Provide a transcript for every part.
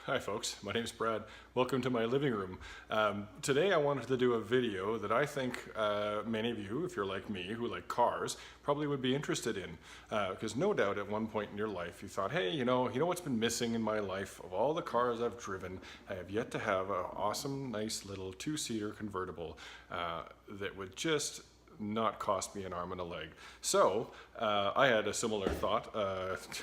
Hi folks, my name is Brad. Welcome to my living room. Today I wanted to do a video that I think many of you, if you're like me, who like cars, probably would be interested in. Because no doubt at one point in your life you thought, hey, you know what's been missing in my life? Of all the cars I've driven, I have yet to have an awesome, nice little two-seater convertible that would just not cost me an arm and a leg. So I had a similar thought.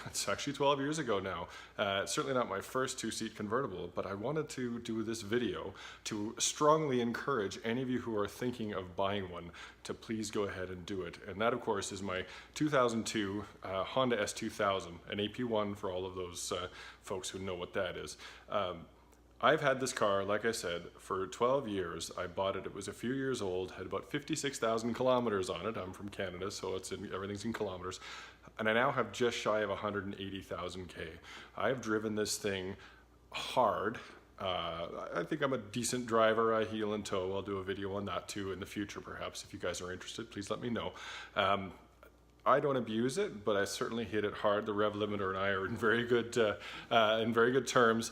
It's actually 12 years ago now. It's certainly not my first two-seat convertible, but I wanted to do this video to strongly encourage any of you who are thinking of buying one to please go ahead and do it. And that, of course, is my 2002 Honda S2000, an AP1 for all of those folks who know what that is. I've had this car, like I said, for 12 years. I bought it, it was a few years old, had about 56,000 kilometers on it. I'm from Canada, so everything's in kilometers. And I now have just shy of 180,000 K. I've driven this thing hard. I think I'm a decent driver. I heel and toe. I'll do a video on that too in the future, perhaps. If you guys are interested, please let me know. I don't abuse it, but I certainly hit it hard. The rev limiter and I are in very good terms.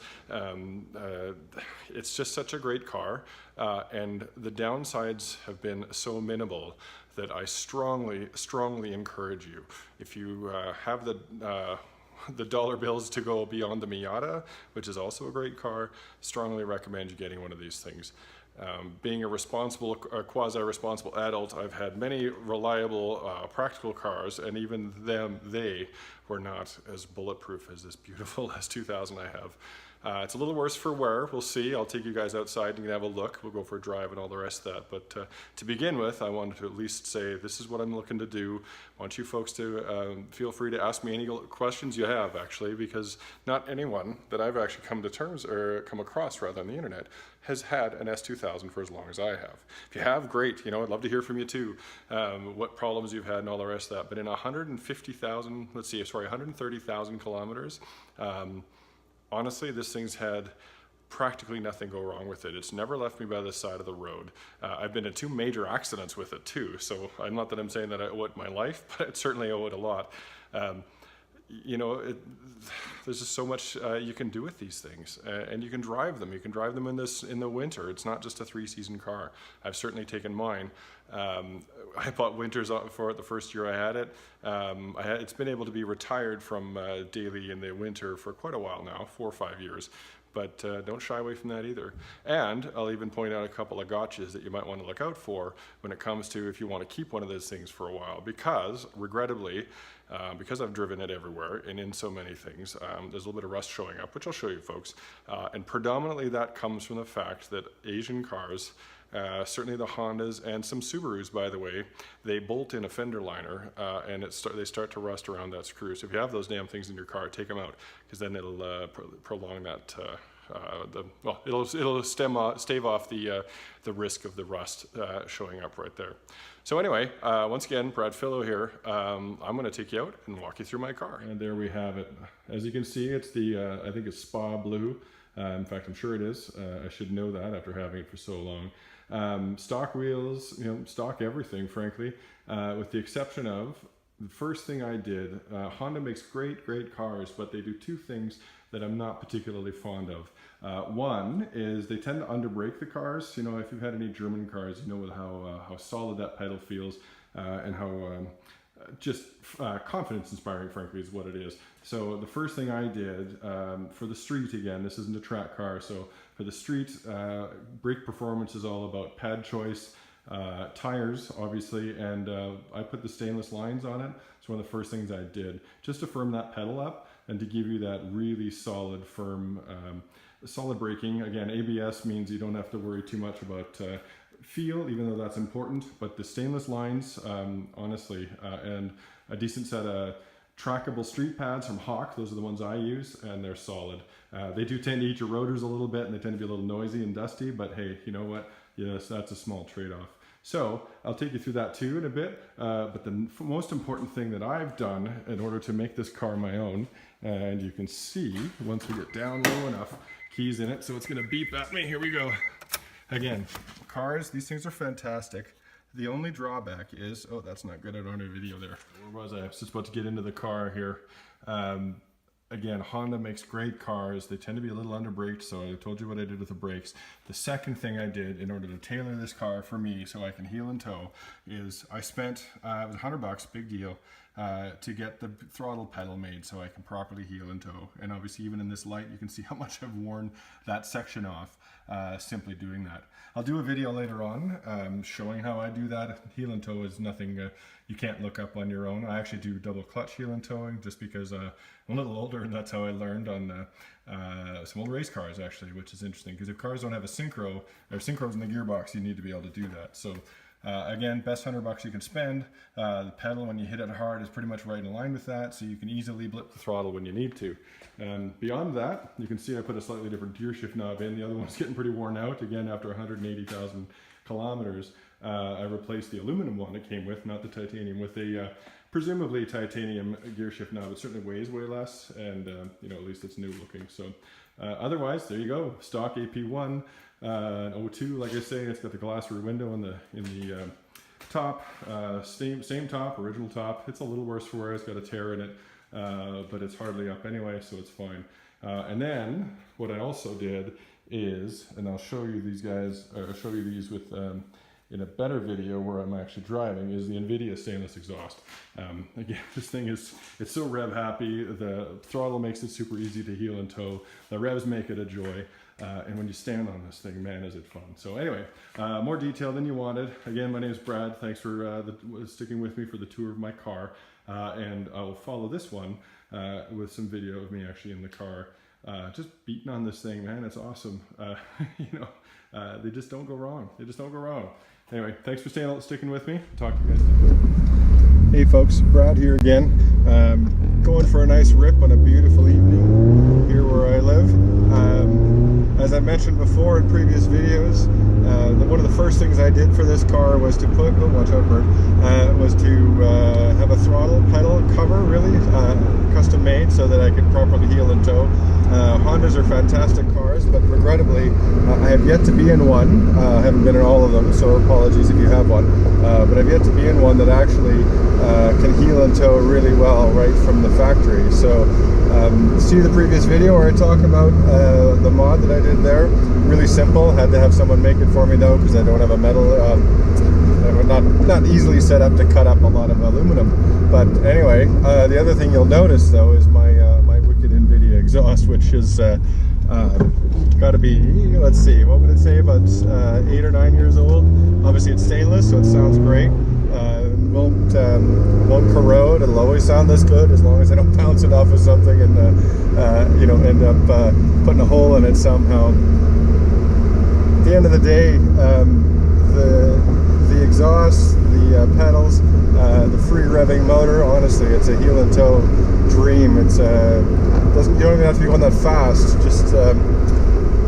It's just such a great car, and the downsides have been so minimal that I strongly encourage you. If you have the dollar bills to go beyond the Miata, which is also a great car, strongly recommend you getting one of these things. Being a responsible, quasi-responsible adult, I've had many reliable, practical cars, and even they were not as bulletproof as this beautiful S2000 I have. It's a little worse for wear. We'll see. I'll take you guys outside and you can have a look. We'll go for a drive and all the rest of that. But to begin with, I wanted to at least say this is what I'm looking to do. I want you folks to feel free to ask me any questions you have, actually, because not anyone that I've actually come across on the internet has had an S2000 for as long as I have. If you have, great. I'd love to hear from you too. What problems you've had and all the rest of that. But in 130,000 kilometers. Honestly, this thing's had practically nothing go wrong with it. It's never left me by the side of the road. I've been in 2 major accidents with it too, so not that I'm saying that I owe it my life, but I certainly owe it a lot. There's just so much you can do with these things, and you can drive them. You can drive them in the winter. It's not just a 3-season car. I've certainly taken mine. I bought winters for it the first year I had it. It's been able to be retired from daily in the winter for quite a while now, 4 or 5 years. But don't shy away from that either. And I'll even point out a couple of gotchas that you might want to look out for when it comes to if you want to keep one of those things for a while. Because, regrettably, because I've driven it everywhere and in so many things, there's a little bit of rust showing up, which I'll show you folks. And predominantly that comes from the fact that Asian cars, certainly the Hondas and some Subarus, by the way, they bolt in a fender liner and they start to rust around that screw. So if you have those damn things in your car, take them out, because then it'll prolong that. It'll stave off the risk of the rust showing up right there. So anyway, once again, Brad Fillo here. I'm going to take you out and walk you through my car. And there we have it. As you can see, it's the I think it's Spa Blue. In fact, I'm sure it is. I should know that after having it for so long. Stock wheels, stock everything, frankly, with the exception of the first thing I did. Honda makes great cars, but they do 2 things that I'm not particularly fond of. One is they tend to underbrake the cars. If you've had any German cars, you know how solid that pedal feels and how just confidence inspiring, frankly, is what it is. So the first thing I did for the street, again, this isn't a track car, so for the street, brake performance is all about pad choice, tires, obviously, and I put the stainless lines on it. It's one of the first things I did, just to firm that pedal up and to give you that really solid, firm, solid braking. Again, ABS means you don't have to worry too much about feel, even though that's important, but the stainless lines, honestly, and a decent set of trackable street pads from Hawk, those are the ones I use, and they're solid. They do tend to eat your rotors a little bit, and they tend to be a little noisy and dusty, but hey, you know what? Yes, that's a small trade-off. So I'll take you through that too in a bit, but the most important thing that I've done in order to make this car my own, and you can see once we get down low enough, keys in it, so it's gonna beep at me. Here we go. Again, cars, these things are fantastic. The only drawback is, oh, that's not good. I don't have a video there. Where was I? I was just about to get into the car here. again, Honda makes great cars. They tend to be a little under-braked, so I told you what I did with the brakes. The second thing I did in order to tailor this car for me so I can heel and tow is I spent, it was $100, big deal, to get the throttle pedal made so I can properly heel and tow. And obviously even in this light, you can see how much I've worn that section off simply doing that. I'll do a video later on showing how I do that. Heel and tow is nothing you can't look up on your own. I actually do double clutch heel and towing just because I'm a little older, and that's how I learned on some old race cars actually, which is interesting because if cars don't have a synchro or synchros in the gearbox, you need to be able to do that. So again, best $100 you can spend. The pedal, when you hit it hard, is pretty much right in line with that, so you can easily blip the throttle when you need to. Beyond that, you can see I put a slightly different gear shift knob in. The other one's getting pretty worn out. Again, after 180,000 kilometers, I replaced the aluminum one it came with, not the titanium, with a presumably titanium gear shift knob. It certainly weighs way less, and you know, at least it's new looking. So otherwise, there you go, stock AP1. An 02, like I say, it's got the glass rear window in the top, same top, original top. It's a little worse for wear, it's got a tear in it, but it's hardly up anyway, so it's fine. And then what I also did is, and I'll show you these guys, or I'll show you these with in a better video where I'm actually driving, is the NVIDIA stainless exhaust. Again, this thing is, it's so rev happy. The throttle makes it super easy to heel and tow. The revs make it a joy. And when you stand on this thing, man, is it fun. So anyway, more detail than you wanted. Again, my name is Brad. Thanks for sticking with me for the tour of my car. And I will follow this one with some video of me actually in the car, just beating on this thing, man. It's awesome. You know, they just don't go wrong. They just don't go wrong. Anyway, thanks for sticking with me. Talk to you guys soon. Hey folks, Brad here again. Going for a nice rip on a beautiful evening here where I live. As I mentioned before in previous videos, one of the first things I did for this car was to put, oh watch out bird, was to have a throttle pedal cover, really, custom made so that I could properly heel and tow. Hondas are fantastic cars, but regrettably I have yet to be in one. I haven't been in all of them, so apologies if you have one, but I've yet to be in one that actually can heel and tow really well right from the factory. So see the previous video where I talk about the mod that I did there. Really simple. Had to have someone make it for me though, because I don't have a metal, not easily set up to cut up a lot of aluminum. But anyway, the other thing you'll notice though is my my wicked NVIDIA exhaust, which is got to be, let's see, what would it say, about 8 or 9 years old. Obviously it's stainless, so it sounds great. Won't corrode. It'll always sound this good as long as I don't bounce it off of something and you know, end up putting a hole in it somehow. At the end of the day, the exhaust, the pedals, the free revving motor, honestly, it's a heel and tow dream. It's you don't even have to be going that fast. Just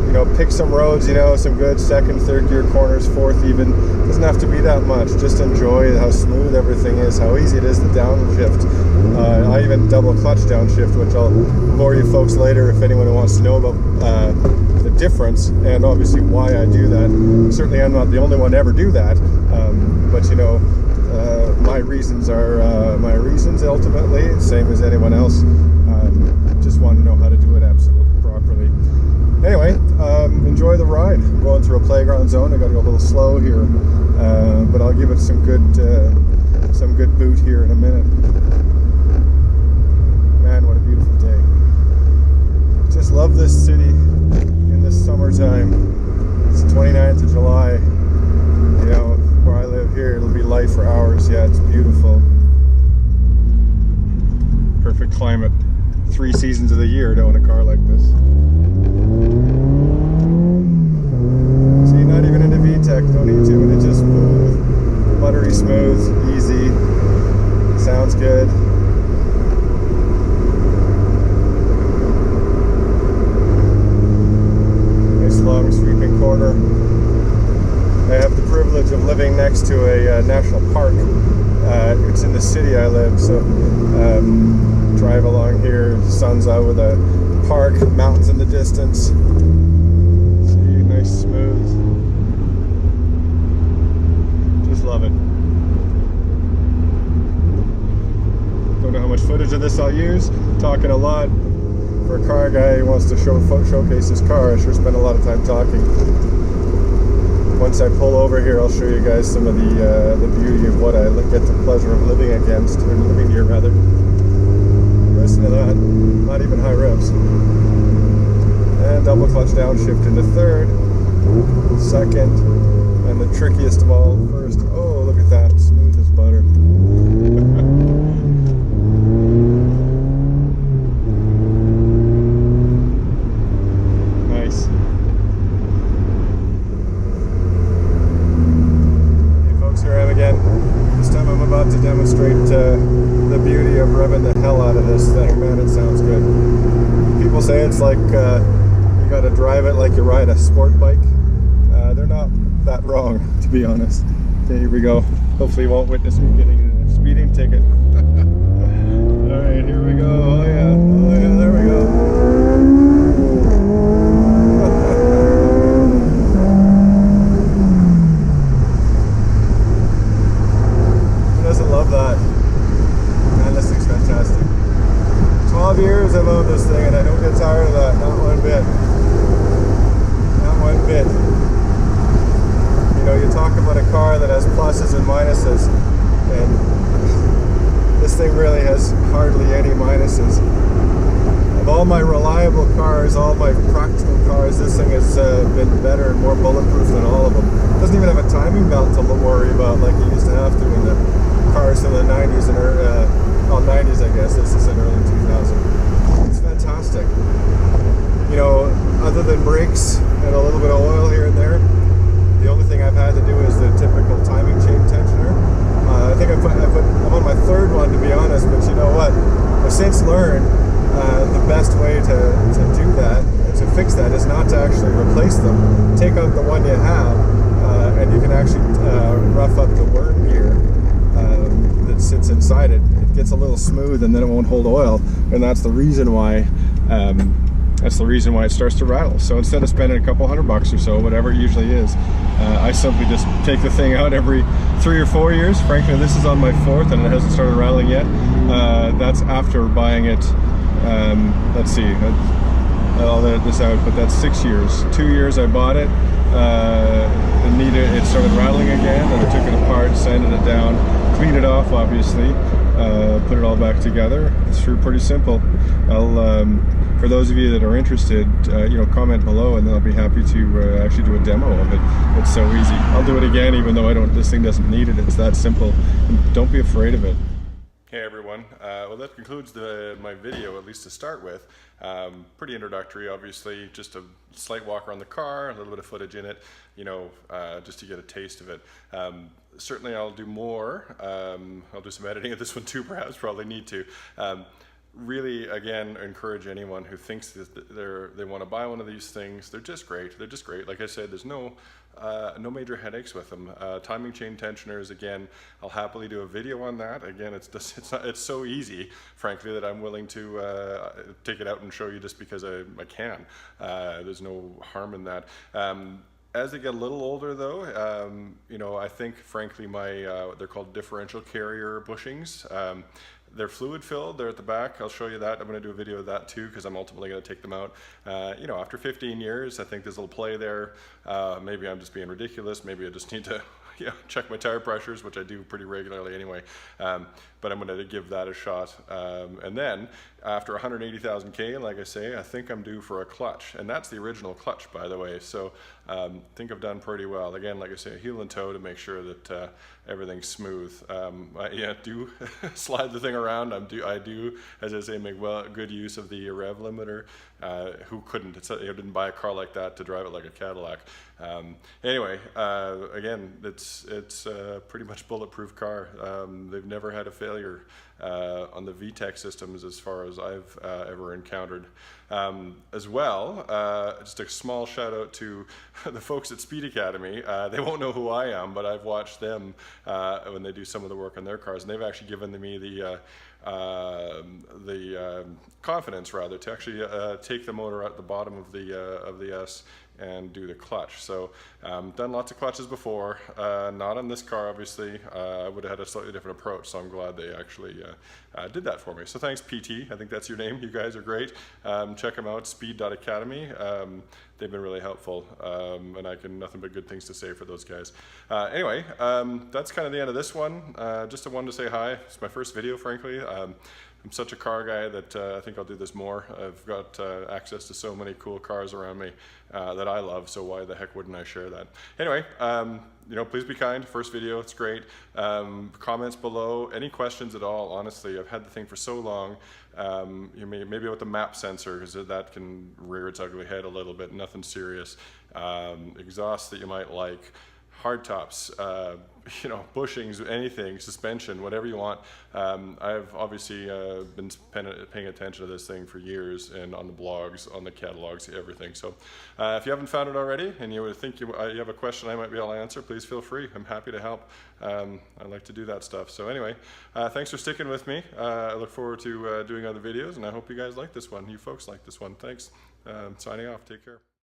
you know, pick some roads, you know, some good second, third gear corners, fourth even. Doesn't have to be that much. Just enjoy how smooth everything is, how easy it is to downshift. I even double clutch downshift, which I'll bore you folks later if anyone wants to know about the difference and obviously why I do that. Certainly I'm not the only one to ever do that, but you know, my reasons are my reasons ultimately, same as anyone else. Just want to know how to do it absolutely properly. Anyway, enjoy the ride. I'm going through a playground zone. I got to go a little slow here, but I'll give it some good boot here in a minute. Man, what a beautiful day. Just love this city in this summertime. It's the 29th of July. You know, where I live here, it'll be light for hours. Yeah, it's beautiful. Perfect climate. 3 seasons of the year to own a car like this. See, not even into VTEC, don't need to, and it's just smooth, buttery smooth, easy, sounds good. Nice long sweeping corner. I have the privilege of living next to a national park. It's in the city I live, so drive along here, sun's out with a park, mountains in the distance. See, nice smooth. Just love it. Don't know how much footage of this I'll use. Talking a lot. for a car guy who wants to showcase his car, I sure spend a lot of time talking. Once I pull over here, I'll show you guys some of the beauty of what I get the pleasure of living against, or living here rather. Listen to that, not even high revs. And double clutch downshift into third, second, and the trickiest of all, first. Oh, look at that, smooth as butter. Nice. Hey folks, here I am again. This time I'm about to demonstrate the beauty of revving the hell out of this thing. Man, it sounds good. People say it's like you gotta drive it like you ride a sport bike. They're not that wrong, to be honest. Okay, here we go. Hopefully you won't witness me getting a speeding ticket. Alright, here we go. Oh yeah, there we go. Who doesn't love that? Man, this thing's fantastic. 12 years I've owned this thing and I don't get tired of that, not one bit. Not one bit. You know, you talk about a car that has pluses and minuses, and this thing really has hardly any minuses. Of all my reliable cars, all my practical cars, this thing has been better and more bulletproof than all of them. It doesn't even have a timing belt to worry about like you used to have to in the cars in the 90s and well, 90s I guess, this is in early 2000. It's fantastic. You know, other than brakes and a little bit of oil here and there, the only thing I've had to do is the typical timing chain tensioner. I think I'm on my third one, to be honest, but you know what? I've since learned the best way to do that, to fix that, is not to actually replace them. Take out the one you have, and you can actually rough up the worm gear that sits inside it. It gets a little smooth and then it won't hold oil, and that's the reason why it starts to rattle. So instead of spending a couple $100 or so, whatever it usually is, I simply just take the thing out every 3 or 4 years. Frankly, this is on my 4th and it hasn't started rattling yet. That's after buying it. Let's see, I'll edit this out, but that's 6 years. 2 years I bought it. It started rattling again, and I took it apart, sanded it down, cleaned it off, obviously, put it all back together. It's pretty simple. For those of you that are interested, you know, comment below, and then I'll be happy to actually do a demo of it. It's so easy. I'll do it again, even though this thing doesn't need it. It's that simple. And don't be afraid of it. Hey everyone, well that concludes my video, at least to start with. Pretty introductory, obviously, just a slight walk around the car, a little bit of footage in it, you know, just to get a taste of it. Certainly I'll do more. I'll do some editing of this one too, perhaps, probably need to. Really, again, encourage anyone who thinks that they want to buy one of these things. They're just great. They're just great. Like I said, there's no major headaches with them. Timing chain tensioners, again, I'll happily do a video on that. Again, it's so easy, frankly, that I'm willing to take it out and show you just because I can. There's no harm in that. As they get a little older though, you know, I think frankly they're called differential carrier bushings. They're fluid filled, they're at the back. I'll show you that. I'm going to do a video of that too, because I'm ultimately going to take them out. You know, after 15 years, I think there's a little play there. Maybe I'm just being ridiculous. Maybe I just need to check my tire pressures, which I do pretty regularly anyway. But I'm going to give that a shot. And then after 180,000 K, like I say, I think I'm due for a clutch. And that's the original clutch, by the way. So I think I've done pretty well. Again, like I say, heel and toe to make sure that everything's smooth. I do slide the thing around. I do, as I say, make good use of the rev limiter. Who couldn't? You didn't buy a car like that to drive it like a Cadillac. Anyway, again, it's a pretty much bulletproof car. They've never had a failure on the VTEC systems as far as I've ever encountered. As well, just a small shout out to the folks at Speed Academy. They won't know who I am, but I've watched them when they do some of the work on their cars, and they've actually given me the confidence rather to actually take the motor at the bottom of the S and do the clutch. So done lots of clutches before, not on this car obviously. I would have had a slightly different approach, so I'm glad they actually did that for me. So thanks PT, I think that's your name, you guys are great. Check them out, speed.academy. They've been really helpful, and I can nothing but good things to say for those guys. Anyway, that's kind of the end of this one. Just wanted to say hi. It's my first video, frankly. I'm such a car guy that I think I'll do this more. I've got access to so many cool cars around me that I love, so why the heck wouldn't I share that? Anyway, you know, please be kind. First video, it's great. Comments below, any questions at all, honestly. I've had the thing for so long. Maybe with the map sensor, because that can rear its ugly head a little bit, nothing serious. Exhaust that you might like. Hardtops, you know, bushings, anything, suspension, whatever you want. I've obviously been paying attention to this thing for years, and on the blogs, on the catalogs, everything. So if you haven't found it already and you think you have a question I might be able to answer, please feel free. I'm happy to help. I like to do that stuff. So anyway, thanks for sticking with me. I look forward to doing other videos, and I hope you guys like this one. You folks like this one. Thanks. Signing off. Take care.